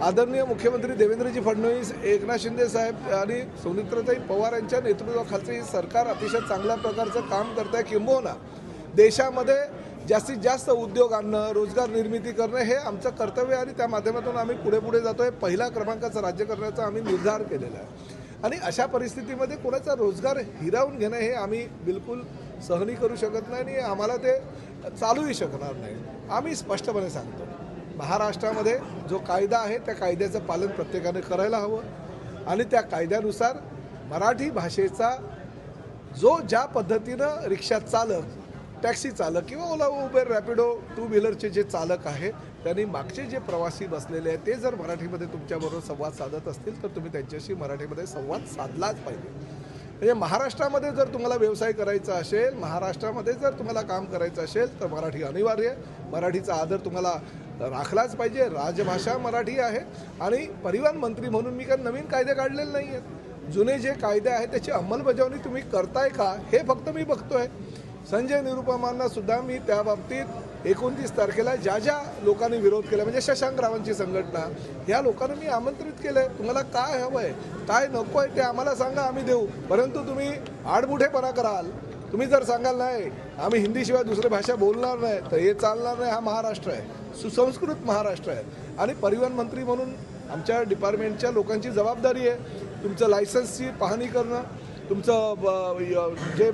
आदरणीय मुख्यमंत्री देवेंद्रजी फडणवीस, एकनाथ शिंदे साहेब आणि सुमित्राताई पवार यांच्या नेतृत्वाखालचं हे सरकार अतिशय चांगल्या प्रकारचं काम करत आहे। किंबहुना देशामध्ये जास्तीत जास्त उद्योग आणणं, रोजगार निर्मिती करणं हे आमचं कर्तव्य आणि त्या माध्यमातून आम्ही पुढे जातोय। पहिल्या क्रमांकाचं राज्य करण्याचा आम्ही निर्धार केलेला आहे आणि अशा परिस्थितीमध्ये कोणाचा रोजगार हिरावून घेणं हे आम्ही बिलकुल सहन करू शकत नाही आणि आम्हाला ते चालूही शकणार नाही। आम्ही स्पष्टपणे सांगतो, महाराष्ट्रामध्ये जो कायदा आहे त्या कायद्याचं पालन प्रत्येकाने करायला हवं आणि त्या कायद्यानुसार मराठी भाषेचा जो ज्या पद्धतीनं रिक्षा चालक, टॅक्सी चालक किंवा ओला उबेर रॅपिडो टू व्हीलरचे जे चालक आहे त्यांनी मागचे जे प्रवासी बसलेले आहेत ते जर मराठीमध्ये तुमच्याबरोबर संवाद साधत असतील तर तुम्ही त्यांच्याशी मराठीमध्ये संवाद साधलाच पाहिजे। म्हणजे महाराष्ट्रामध्ये जर तुम्हाला व्यवसाय करायचा असेल, महाराष्ट्रामध्ये जर तुम्हाला काम करायचं असेल तर मराठी अनिवार्य, मराठीचा आदर तुम्हाला राखलाच पाहिजे। राजभाषा मराठी आहे आणि परिवहन मंत्री म्हणून मी काही नवीन कायदे काढलेले नाही आहेत। जुने जे कायदे आहेत त्याची अंमलबजावणी तुम्ही करताय का हे फक्त मी बघतोय। संजय निरुपमांना सुद्धा मी त्या बाबतीत 29 तारखेला ज्या लोकांनी विरोध केला, म्हणजे शशांक रावांची संघटना, या लोकांना मी आमंत्रित केलंय। तुम्हाला काय हवं आहे, काय नको आहे ते आम्हाला सांगा, आम्ही देऊ। परंतु तुम्ही आडमुठेपणा कराल, तुम्ही जर सांगाल नाही आम्ही हिंदीशिवाय दुसरी भाषा बोलणार नाही तर हे चालणार नाही। हा महाराष्ट्र आहे, सुसंस्कृत महाराष्ट्र आहे आणि परिवहन मंत्री म्हणून आमच्या डिपार्टमेंटच्या लोकांची जबाबदारी आहे तुमचं लायसन्सची पाहणी करणं, तुमचं जे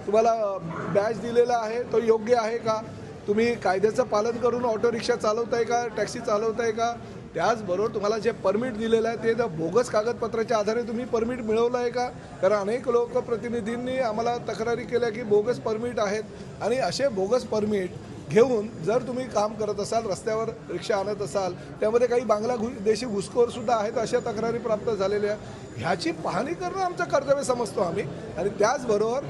तुम्हाला बॅच दिलेला आहे तो योग्य आहे का, तुम्ही कायद्याचं पालन करून ऑटो रिक्षा चालवताय का, टॅक्सी चालवताय का, त्याचबरोबर तुम्हाला जे परमिट दिलेलं आहे ते बोगस कागदपत्राच्या आधारे तुम्ही परमिट मिळवलं आहे का। कारण अनेक लोकप्रतिनिधींनी आम्हाला तक्रारी केल्या की बोगस परमिट आहेत आणि असे बोगस परमिट घेऊन जर तुम्ही काम करत असाल, रस्त्यावर रिक्षा आणत असाल, त्यामध्ये काही बांगलादेशी घुसखोरसुद्धा आहेत अशा तक्रारी प्राप्त झालेल्या, ह्याची पाहणी करणं आमचं कर्तव्य समजतो आम्ही। आणि त्याचबरोबर